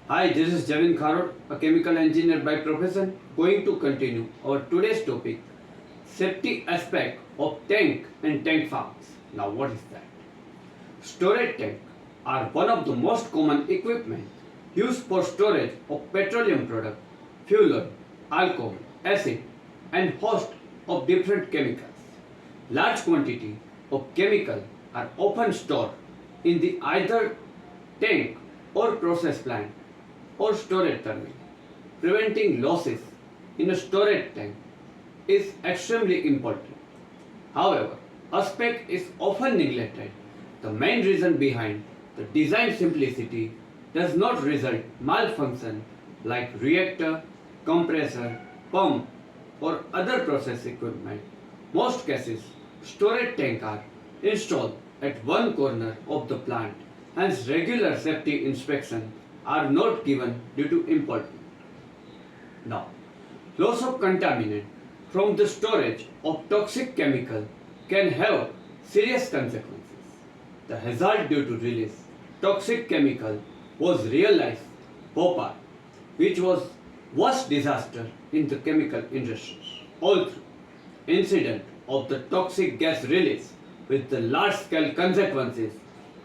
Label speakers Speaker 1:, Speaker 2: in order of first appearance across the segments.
Speaker 1: Hi, this is Javin Kharod, a chemical engineer by profession, going to continue our today's topic, safety aspect of tank and tank farms. Now what is that? Storage tank are one of the most common equipment used for storage of petroleum product, fuel oil, alcohol, acid and host of different chemicals. Large quantity of chemical are often stored in the either tank or process plant or storage terminal. Preventing losses in a storage tank is extremely important. However, aspect is often neglected. The main reason behind the design simplicity does not result malfunction like reactor, compressor, pump or other process equipment. Most cases, storage tank are installed at one corner of the plant, hence regular safety inspection are not given due to important. Now, loss of contaminant from the storage of toxic chemical can have serious consequences. The hazard due to release toxic chemical was realized Bhopal, which was worst disaster in the chemical industries. Although incident of the toxic gas release with the large scale consequences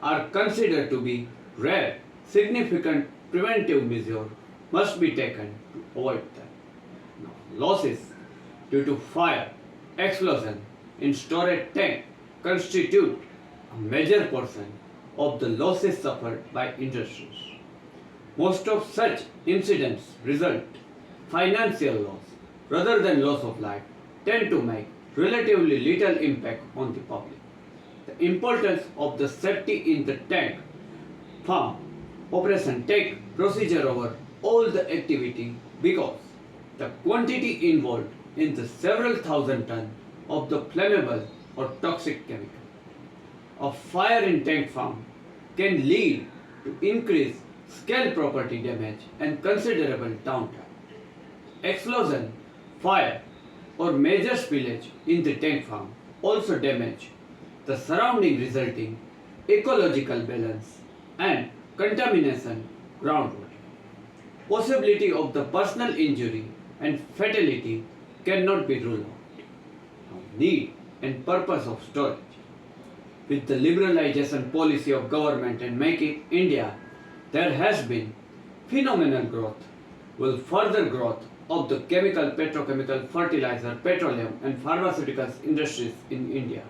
Speaker 1: are considered to be rare, significant preventive measures must be taken to avoid them. Now, losses due to fire, explosion in storage tank constitute a major portion of the losses suffered by industries. Most of such incidents result financial loss rather than loss of life tend to make relatively little impact on the public. The importance of the safety in the tank farm operation take procedure over all the activity because the quantity involved in the several thousand ton of the flammable or toxic chemical. A fire in tank farm can lead to increased scale property damage and considerable downtime. Explosion, fire or major spillage in the tank farm also damage the surrounding resulting ecological balance and contamination groundwater. Possibility of the personal injury and fatality cannot be ruled out. Now, need and purpose of storage. With the liberalization policy of government and Make in India, there has been phenomenal growth, will further growth of the chemical, petrochemical, fertilizer, petroleum and pharmaceuticals industries in India.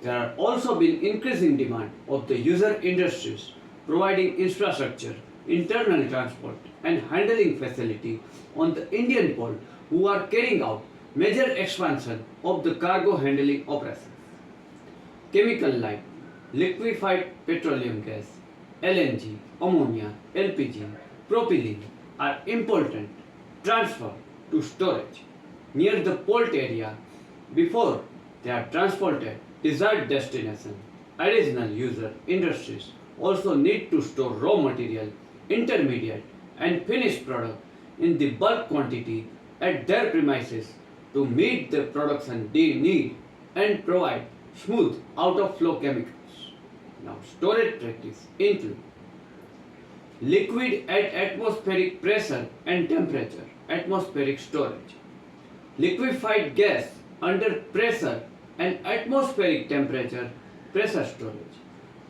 Speaker 1: There are also been increasing demand of the user industries providing infrastructure, internal transport and handling facility on the Indian port who are carrying out major expansion of the cargo handling operations. Chemical like liquefied petroleum gas, LNG, ammonia, LPG, propylene are important transfer to storage near the port area before they are transported desired destination. Additional user industries also need to store raw material, intermediate and finished product in the bulk quantity at their premises to meet the production need and provide smooth out of flow chemicals. Now storage practice include liquid at atmospheric pressure and temperature, atmospheric storage. Liquefied gas under pressure and atmospheric temperature, pressure storage.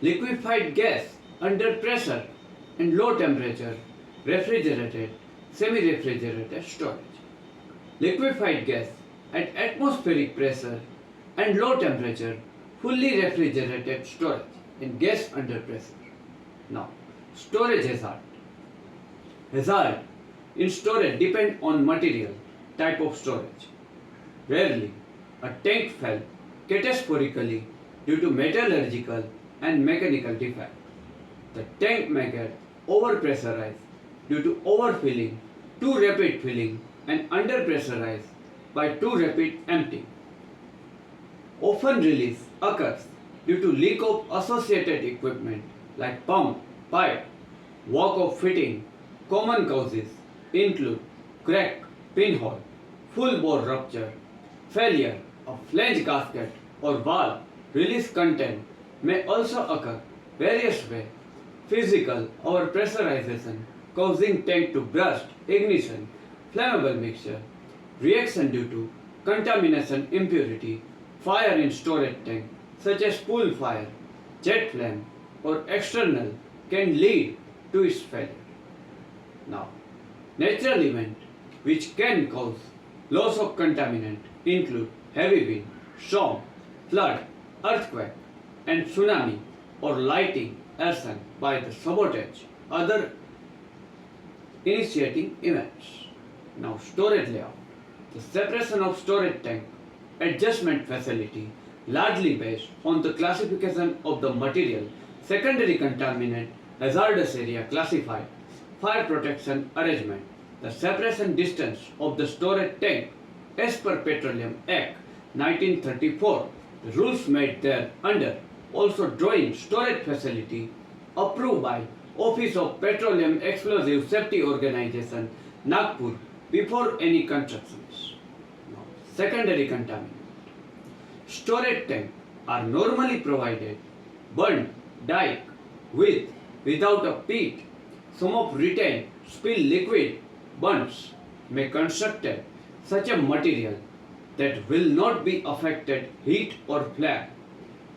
Speaker 1: Liquefied gas under pressure and low temperature, refrigerated, semi-refrigerated storage. Liquefied gas at atmospheric pressure and low temperature, fully refrigerated storage in gas under pressure. Now, storage hazard. Hazard in storage depend on material, type of storage. Rarely, a tank fell catastrophically due to metallurgical and mechanical defect. The tank may get overpressurized due to overfilling, too rapid filling and underpressurized by too rapid emptying. Often release occurs due to leak of associated equipment like pump, pipe, work of fitting. Common causes include crack, pinhole, full bore rupture, failure of flange gasket or valve. Release content may also occur various ways: physical or pressurization, causing tank to burst, ignition, flammable mixture, reaction due to contamination, impurity, fire in storage tank, such as pool fire, jet flame, or external can lead to its failure. Now, natural events which can cause loss of contaminant include heavy wind, storm, flood, earthquake, and tsunami, or lighting arson by the sabotage, other initiating events. Now, storage layout. The separation of storage tank adjustment facility largely based on the classification of the material, secondary contaminant, hazardous area classified, fire protection arrangement, the separation distance of the storage tank as per Petroleum Act 1934, the rules made there under, also drawing storage facility approved by Office of Petroleum Explosive Safety Organization, Nagpur, before any constructions. Now, secondary contaminant. Storage tanks are normally provided burned dike with, without a pit. Some of retained spill liquid bunds may constructed such a material that will not be affected heat or flame.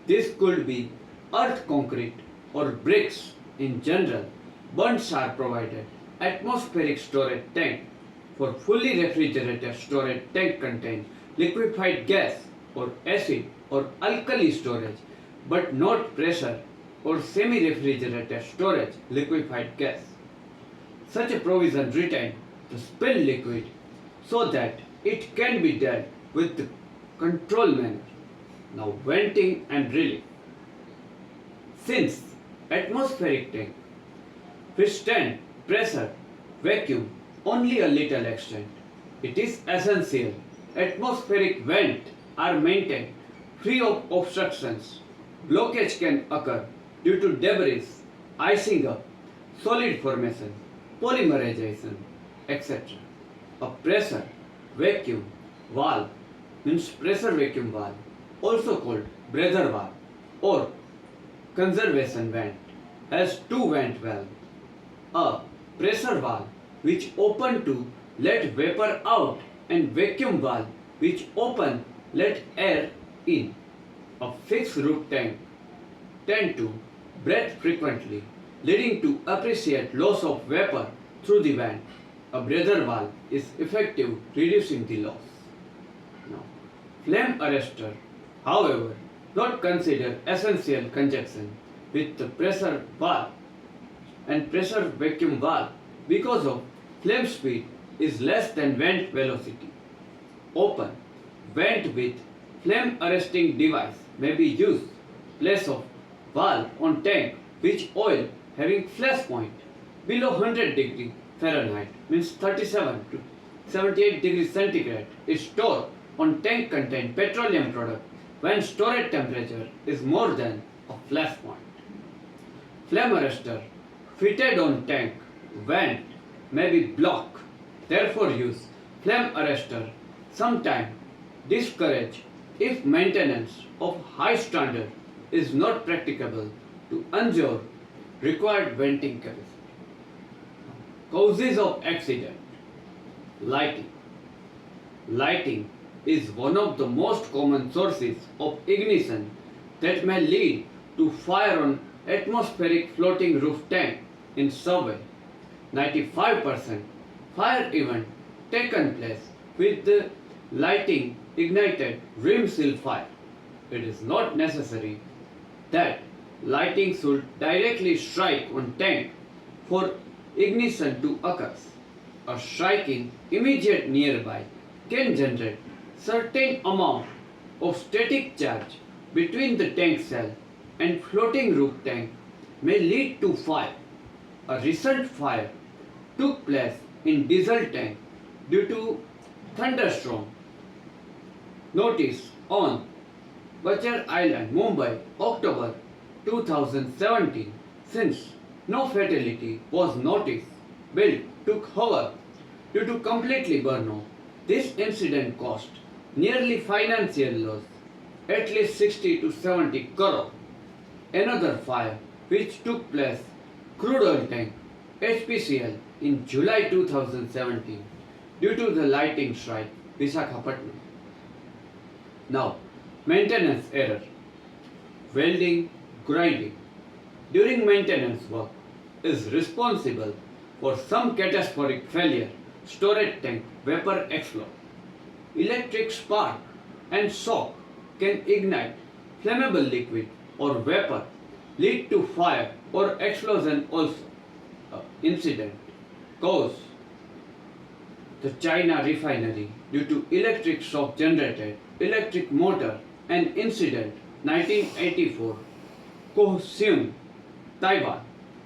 Speaker 1: This could be earth concrete or bricks. In general, bunds are provided. Atmospheric storage tank for fully refrigerated storage tank contain liquefied gas or acid or alkali storage, but not pressure or semi-refrigerated storage liquefied gas. Such a provision retain the spill liquid so that it can be dealt with the control manner. Now, venting and relief. Since atmospheric tank withstand pressure, vacuum only a little extent, it is essential atmospheric vent are maintained free of obstructions. Blockage can occur due to debris, icing up, solid formation, polymerization, etc. A pressure vacuum valve means pressure vacuum valve, also called breather valve or conservation vent, has two vent valves. A pressure valve which open to let vapor out and vacuum valve which open let air in. A fixed roof tank tend to breathe frequently, leading to appreciate loss of vapor through the vent. A breather valve is effective reducing the loss. Now, flame arrestor, however, not consider essential conjunction with the pressure valve and pressure vacuum valve because of flame speed is less than vent velocity. Open vent with flame arresting device may be used place of valve on tank which oil having flash point below 100 degree Fahrenheit means 37 to 78 degrees centigrade is stored on tank contain petroleum product when storage temperature is more than a flash point. Flame arrestor fitted on tank vent may be blocked. Therefore, use flame arrestor sometime discouraged if maintenance of high standard is not practicable to ensure required venting capacity. Causes of accident. Lighting. Lighting is one of the most common sources of ignition that may lead to fire on atmospheric floating roof tank in subway. 95% fire event taken place with the lighting ignited rim seal fire. It is not necessary that lighting should directly strike on tank for ignition to occur. A striking immediate nearby can generate certain amount of static charge between the tank cell and floating roof tank may lead to fire. A recent fire took place in diesel tank due to thunderstorm. Notice on Bachar Island, Mumbai, October 2017. Since no fatality was noticed, build took over due to completely burn out. This incident cost nearly financial loss, at least 60 to 70 crore. Another fire which took place, crude oil tank, HPCL in July 2017 due to the lightning strike Visakhapatnam. Now, maintenance error, welding, grinding. During maintenance work is responsible for some catastrophic failure, storage tank vapor explode. Electric spark and shock can ignite flammable liquid or vapor, lead to fire or explosion also. Incident cause the China refinery due to electric shock generated electric motor and incident 1984 Kaohsiung, Taiwan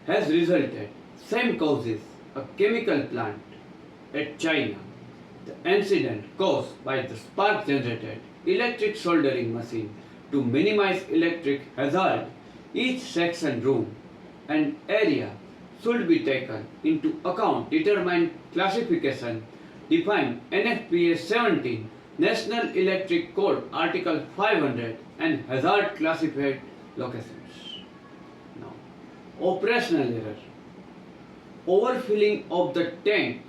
Speaker 1: has resulted same causes a chemical plant at China. The incident caused by the spark generated electric soldering machine to minimize electric hazard. Each section room and area should be taken into account. Determine classification. Define NFPA 17 National Electric Code Article 500 and hazard classified locations. Now, operational error. Overfilling of the tank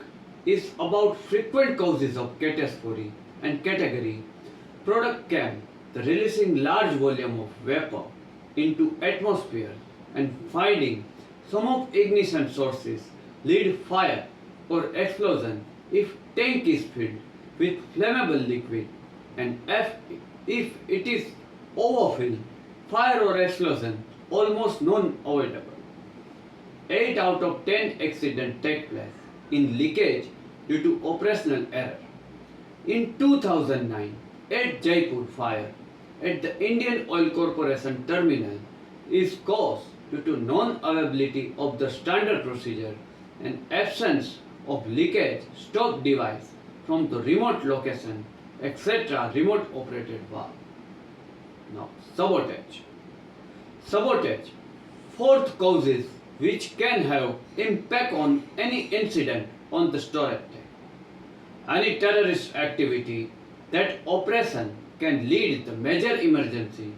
Speaker 1: is about frequent causes of catastrophe and category. Product can the releasing large volume of vapor into atmosphere and finding some of ignition sources lead fire or explosion if tank is filled with flammable liquid, and if it is overfilled, fire or explosion almost non-avoidable. 8 out of 10 accidents take place in leakage due to operational error. In 2009, at Jaipur fire at the Indian Oil Corporation terminal is caused due to non-availability of the standard procedure and absence of leakage stop device from the remote location, etc. remote operated valve. Now, sabotage. Sabotage. Fourth causes which can have impact on any incident on the storage tank. Any terrorist activity that operation can lead to major emergency.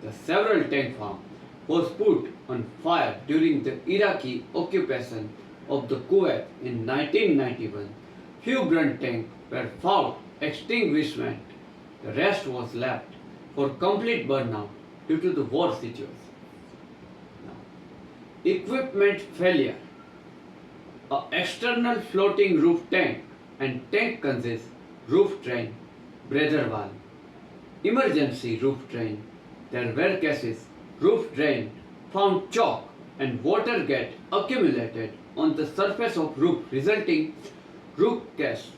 Speaker 1: The several tank farm was put on fire during the Iraqi occupation of the Kuwait in 1991. Few burnt tanks were found extinguishment. The rest was left for complete burnout due to the war situation. Now, equipment failure. A external floating roof tank and tank consists roof drain, breather valve. Emergency roof drain. There were cases roof drain found chalk and water get accumulated on the surface of roof resulting roof gas.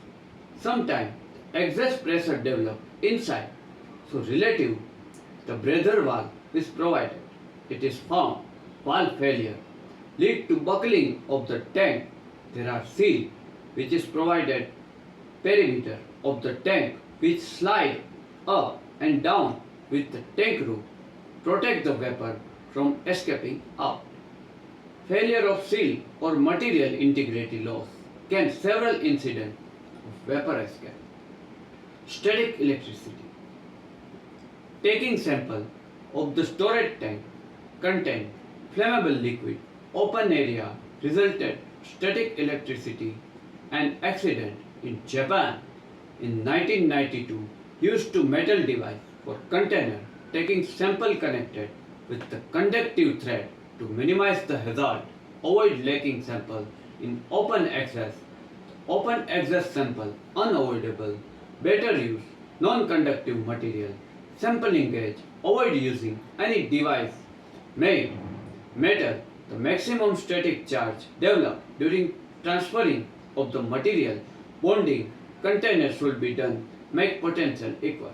Speaker 1: Sometimes excess pressure developed inside, so relative the breather valve is provided. It is found valve failure lead to buckling of the tank. There are seal which is provided perimeter of the tank which slide up and down with the tank roof, protect the vapor from escaping out. Failure of seal or material integrity loss can several incidents of vapor escape. Static electricity. Taking sample of the storage tank contained flammable liquid, open area resulted static electricity. An accident in Japan in 1992 used to metal device for container taking sample connected with the conductive thread to minimize the hazard, avoid leaking sample in open access. Open access sample unavoidable, better use non-conductive material. Sampling gauge, avoid using any device made metal. The maximum static charge developed during transferring of the material bonding container should be done, make potential equal.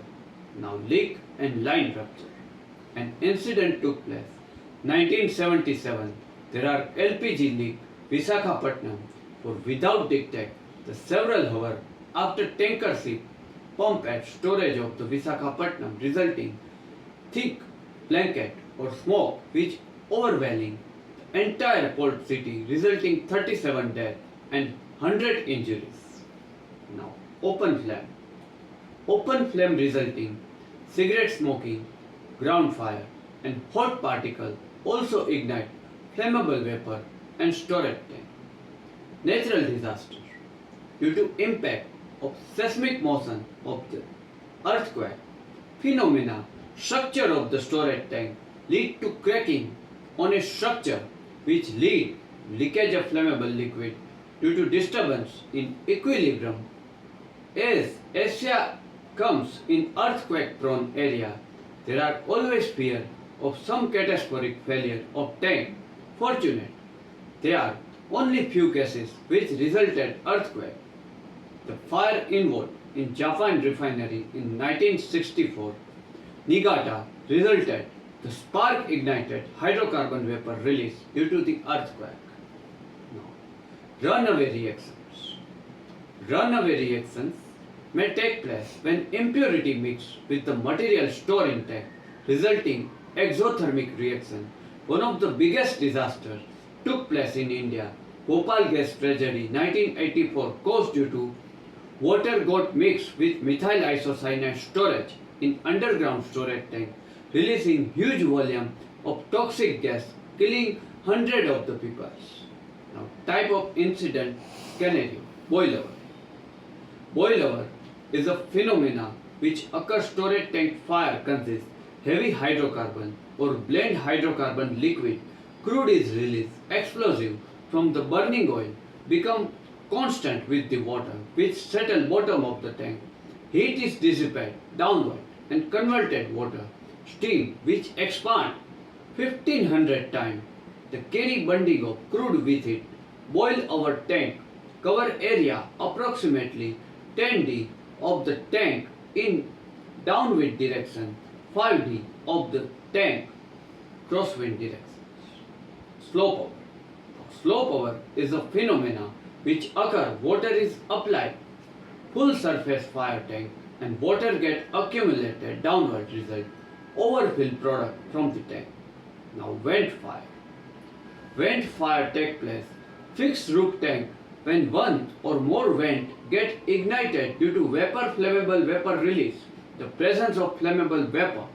Speaker 1: Now leak and line rupture. An incident took place 1977. There are LPG leak Visakhapatnam for without detect the several hours after tanker ship pump at storage of the Visakhapatnam resulting thick blanket or smoke which overwhelming the entire port city resulting 37 deaths and 100 injuries. Now open flame. Open flame resulting cigarette smoking, ground fire and hot particle also ignite flammable vapor and storage tank. natural disaster due to impact of seismic motion of the earthquake phenomena, structure of the storage tank lead to cracking on a structure which lead leakage of flammable liquid due to disturbance in equilibrium. As Asia comes in earthquake prone area, there are always fear of some catastrophic failure of tank. Fortunate, there are only few cases which resulted earthquake. The fire involved in Javin refinery in 1964, Niigata resulted the spark ignited hydrocarbon vapor release due to the earthquake. Now, runaway reactions. Runaway reactions may take place when impurity mixed with the material stored in tank, resulting exothermic reaction. One of the biggest disasters took place in India. Bhopal gas tragedy 1984 caused due to water got mixed with methyl isocyanate storage in underground storage tank, releasing huge volume of toxic gas, killing hundreds of the people. Now, type of incident scenario: boilover. Boilover is a phenomena which occurs storage tank fire consists heavy hydrocarbon or blend hydrocarbon liquid. Crude is released, explosive from the burning oil, become constant with the water which settle bottom of the tank. Heat is dissipated downward and converted water, steam which expand 1500 times. The carry bundling of crude with it. Boil our tank. Cover area approximately 10D of the tank in downwind direction, 5D of the tank crosswind direction. Slope over. Slope over is a phenomena which occur water is applied full surface fire tank and water get accumulated downward, result overfill product from the tank. Now vent fire. Vent fire take place fixed roof tank when one or more vent get ignited due to vapor flammable vapor release. The presence of flammable vapor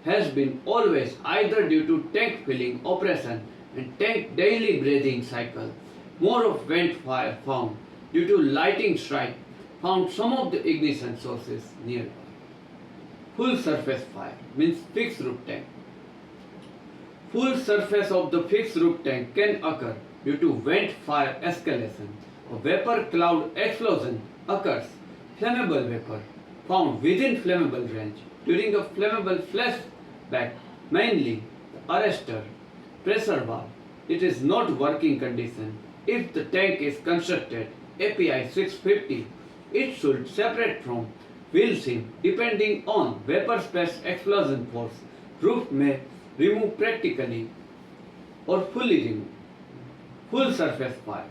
Speaker 1: has been always either due to tank filling operation and tank daily breathing cycle. More of vent fire found due to lighting strike found some of the ignition sources nearby. Full surface fire means fixed roof tank. Full surface of the fixed roof tank can occur due to vent fire escalation. A vapor cloud explosion occurs. Flammable vapor found within flammable range during a flammable flashback, mainly the arrestor pressure valve. It is not working condition. If the tank is constructed API 650, it should separate from wheel seam depending on vapor space explosion force. Roof may remove practically or fully remove. Full surface fire.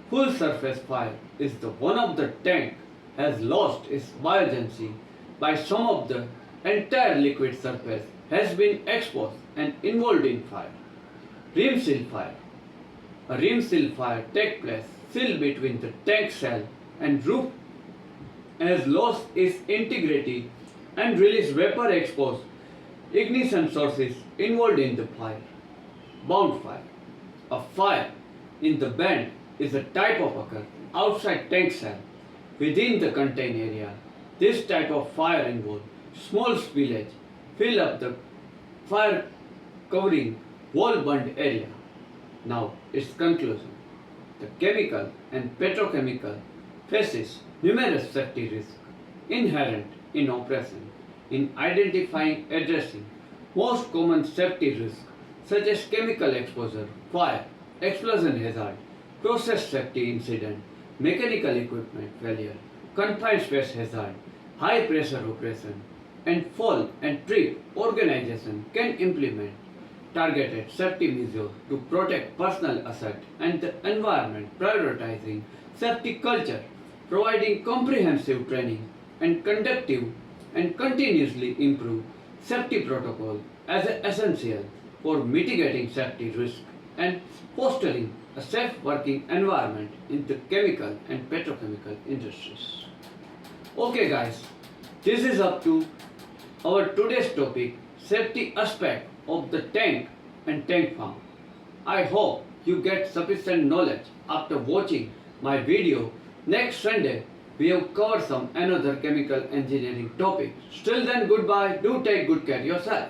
Speaker 1: Full surface fire is the one of the tank has lost its buoyancy by some of the entire liquid surface has been exposed and involved in fire. Rim seal fire. A rim seal fire takes place seal between the tank shell and roof has lost its integrity and release vapor exposed ignition sources involved in the fire. Bound fire. A fire in the band is a type of occur outside tank shell within the contained area. This type of fire involves small spillage, fill up the fire covering whole burned area. Now its conclusion. The chemical and petrochemical faces numerous safety risks inherent in operation. In identifying, addressing most common safety risks such as chemical exposure, fire, explosion hazard, process safety incident, mechanical equipment failure, confined space hazard, high pressure operation, and fall and trip, organization can implement targeted safety measures to protect personal asset and the environment, prioritizing safety culture, providing comprehensive training and conductive and continuously improve safety protocol as essential for mitigating safety risk and fostering a safe working environment in the chemical and petrochemical industries. Okay guys, this is up to our today's topic, safety aspect of the tank and tank farm. I hope you get sufficient knowledge after watching my video. Next Sunday, we have covered some another chemical engineering topic. Till then, goodbye. Do take good care of yourself.